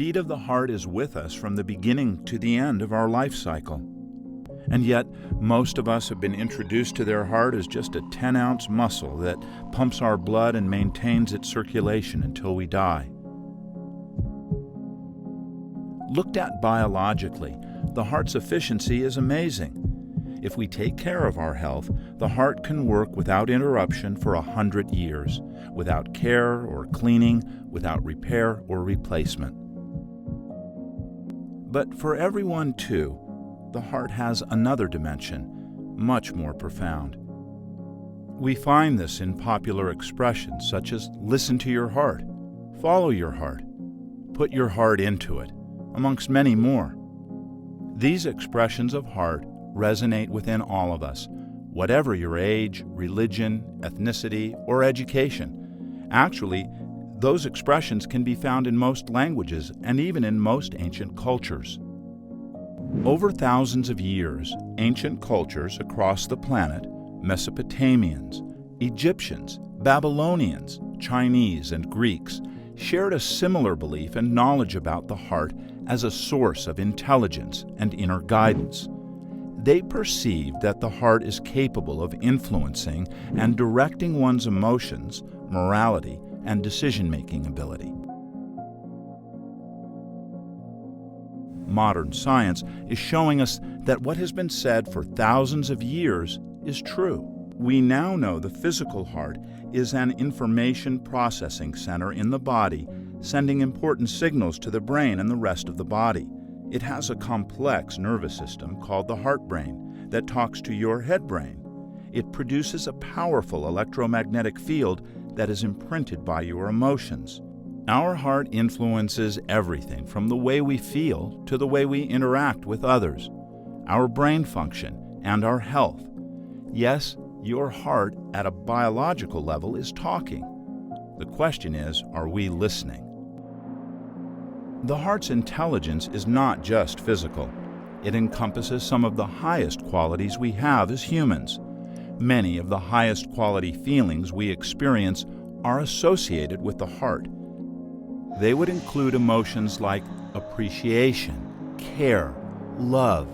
beat of the heart is with us from the beginning to the end of our life cycle. And yet, most of us have been introduced to their heart as just a 10-ounce muscle that pumps our blood and maintains its circulation until we die. Looked at biologically, the heart's efficiency is amazing. If we take care of our health, the heart can work without interruption for 100 years, without care or cleaning, without repair or replacement. But for everyone, too, the heart has another dimension, much more profound. We find this in popular expressions such as listen to your heart, follow your heart, put your heart into it, amongst many more. These expressions of heart resonate within all of us, whatever your age, religion, ethnicity, or education. Actually, those expressions can be found in most languages and even in most ancient cultures. Over thousands of years, ancient cultures across the planet, Mesopotamians, Egyptians, Babylonians, Chinese, and Greeks, shared a similar belief and knowledge about the heart as a source of intelligence and inner guidance. They perceived that the heart is capable of influencing and directing one's emotions, morality, and decision-making ability. Modern science is showing us that what has been said for thousands of years is true. We now know the physical heart is an information processing center in the body, sending important signals to the brain and the rest of the body. It has a complex nervous system called the heart brain that talks to your head brain. It produces a powerful electromagnetic field that is imprinted by your emotions. Our heart influences everything from the way we feel to the way we interact with others, our brain function, and our health. Yes, your heart at a biological level is talking. The question is, are we listening? The heart's intelligence is not just physical. It encompasses some of the highest qualities we have as humans. Many of the highest quality feelings we experience are associated with the heart. They would include emotions like appreciation, care, love,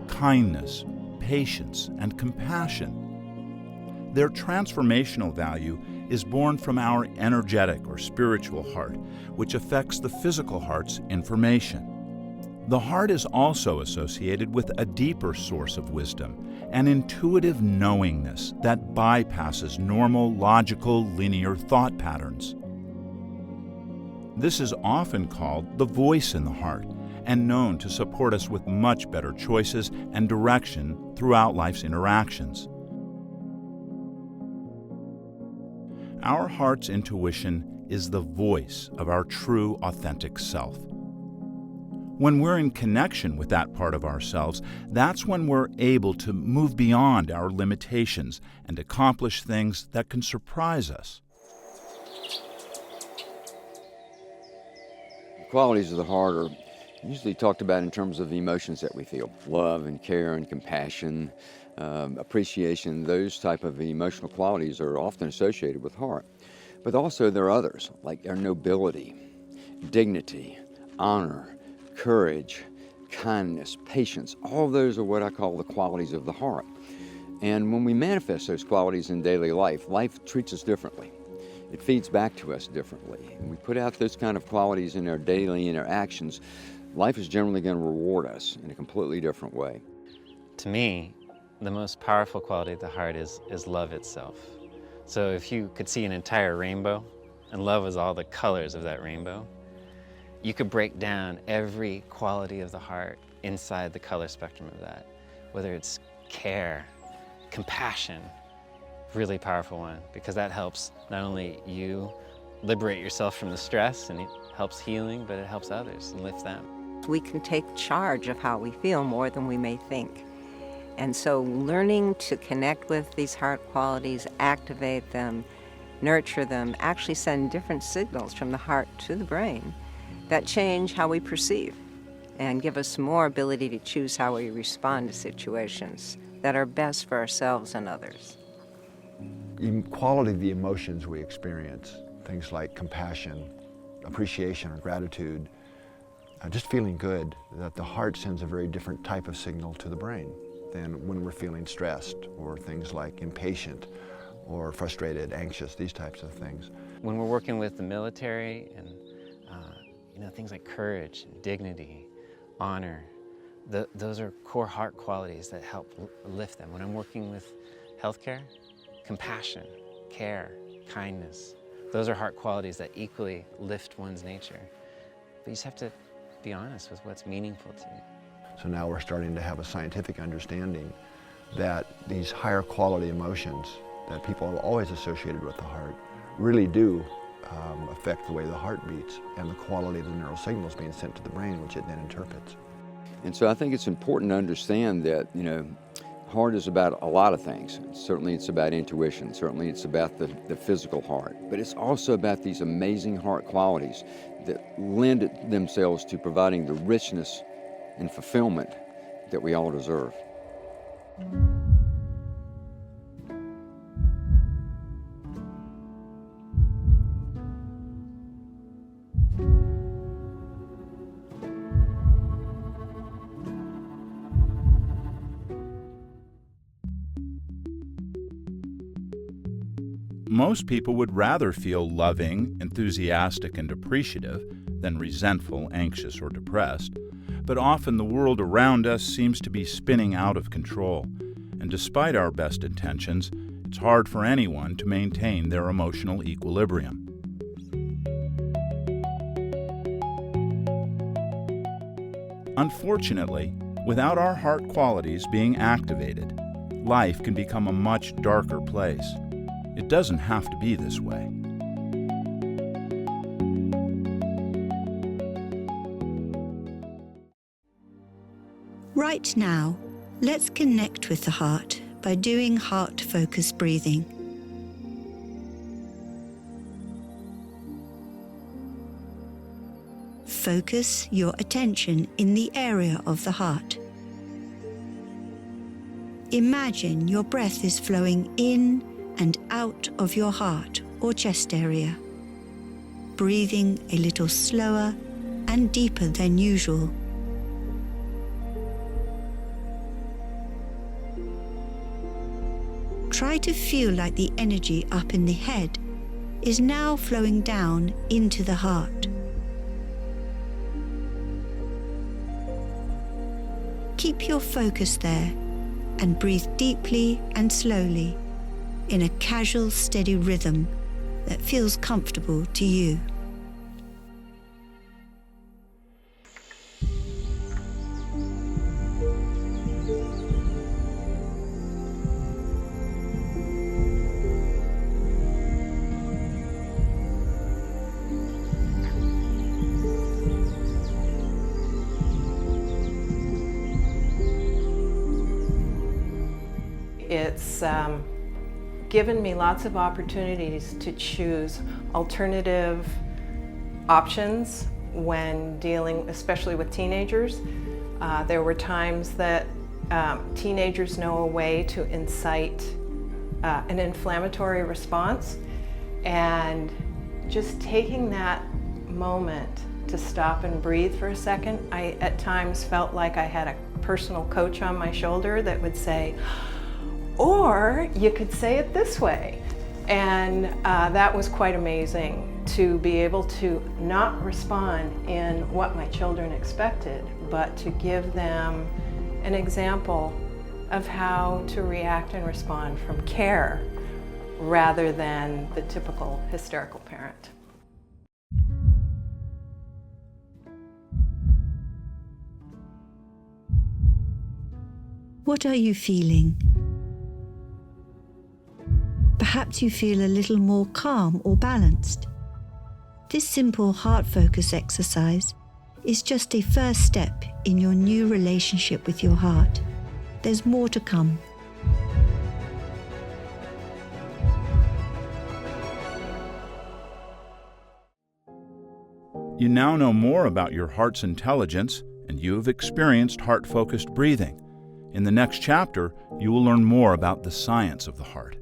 kindness, patience, and compassion. Their transformational value is born from our energetic or spiritual heart, which affects the physical heart's information. The heart is also associated with a deeper source of wisdom, an intuitive knowingness that bypasses normal, logical, linear thought patterns. This is often called the voice in the heart, and known to support us with much better choices and direction throughout life's interactions. Our heart's intuition is the voice of our true, authentic self. When we're in connection with that part of ourselves, that's when we're able to move beyond our limitations and accomplish things that can surprise us. Qualities of the heart are usually talked about in terms of the emotions that we feel. Love and care and compassion, appreciation, those type of emotional qualities are often associated with heart. But also there are others, like our nobility, dignity, honor, courage, kindness, patience. All of those are what I call the qualities of the heart. And when we manifest those qualities in daily life, life treats us differently. It feeds back to us differently. And we put out those kind of qualities in our daily interactions, life is generally going to reward us in a completely different way. To me, the most powerful quality of the heart is love itself. So if you could see an entire rainbow, and love was all the colors of that rainbow, you could break down every quality of the heart inside the color spectrum of that, whether it's care, compassion, really powerful one, because that helps not only you liberate yourself from the stress, and it helps healing, but it helps others and lifts them. We can take charge of how we feel more than we may think. And so learning to connect with these heart qualities, activate them, nurture them, actually send different signals from the heart to the brain that change how we perceive and give us more ability to choose how we respond to situations that are best for ourselves and others. Quality of the emotions we experience, things like compassion, appreciation, or gratitude, just feeling good, that the heart sends a very different type of signal to the brain than when we're feeling stressed or things like impatient or frustrated, anxious, these types of things. When we're working with the military and things like courage, dignity, honor, those are core heart qualities that help lift them. When I'm working with healthcare, compassion, care, kindness, those are heart qualities that equally lift one's nature. But you just have to be honest with what's meaningful to you. So now we're starting to have a scientific understanding that these higher quality emotions that people have always associated with the heart really do affect the way the heart beats and the quality of the neural signals being sent to the brain, which it then interprets. And so I think it's important to understand that, heart is about a lot of things. Certainly it's about intuition, certainly it's about the physical heart, but it's also about these amazing heart qualities that lend themselves to providing the richness and fulfillment that we all deserve. Most people would rather feel loving, enthusiastic, and appreciative than resentful, anxious, or depressed. But often the world around us seems to be spinning out of control, and despite our best intentions, it's hard for anyone to maintain their emotional equilibrium. Unfortunately, without our heart qualities being activated, life can become a much darker place. It doesn't have to be this way. Right now, let's connect with the heart by doing heart-focused breathing. Focus your attention in the area of the heart. Imagine your breath is flowing in and out of your heart or chest area, breathing a little slower and deeper than usual. Try to feel like the energy up in the head is now flowing down into the heart. Keep your focus there and breathe deeply and slowly in a casual, steady rhythm that feels comfortable to you. It's given me lots of opportunities to choose alternative options when dealing, especially with teenagers. There were times that teenagers know a way to incite an inflammatory response, and just taking that moment to stop and breathe for a second, I at times felt like I had a personal coach on my shoulder that would say, or you could say it this way. And that was quite amazing to be able to not respond in what my children expected, but to give them an example of how to react and respond from care rather than the typical hysterical parent. What are you feeling? Perhaps you feel a little more calm or balanced. This simple heart focus exercise is just a first step in your new relationship with your heart. There's more to come. You now know more about your heart's intelligence, and you have experienced heart-focused breathing. In the next chapter, you will learn more about the science of the heart.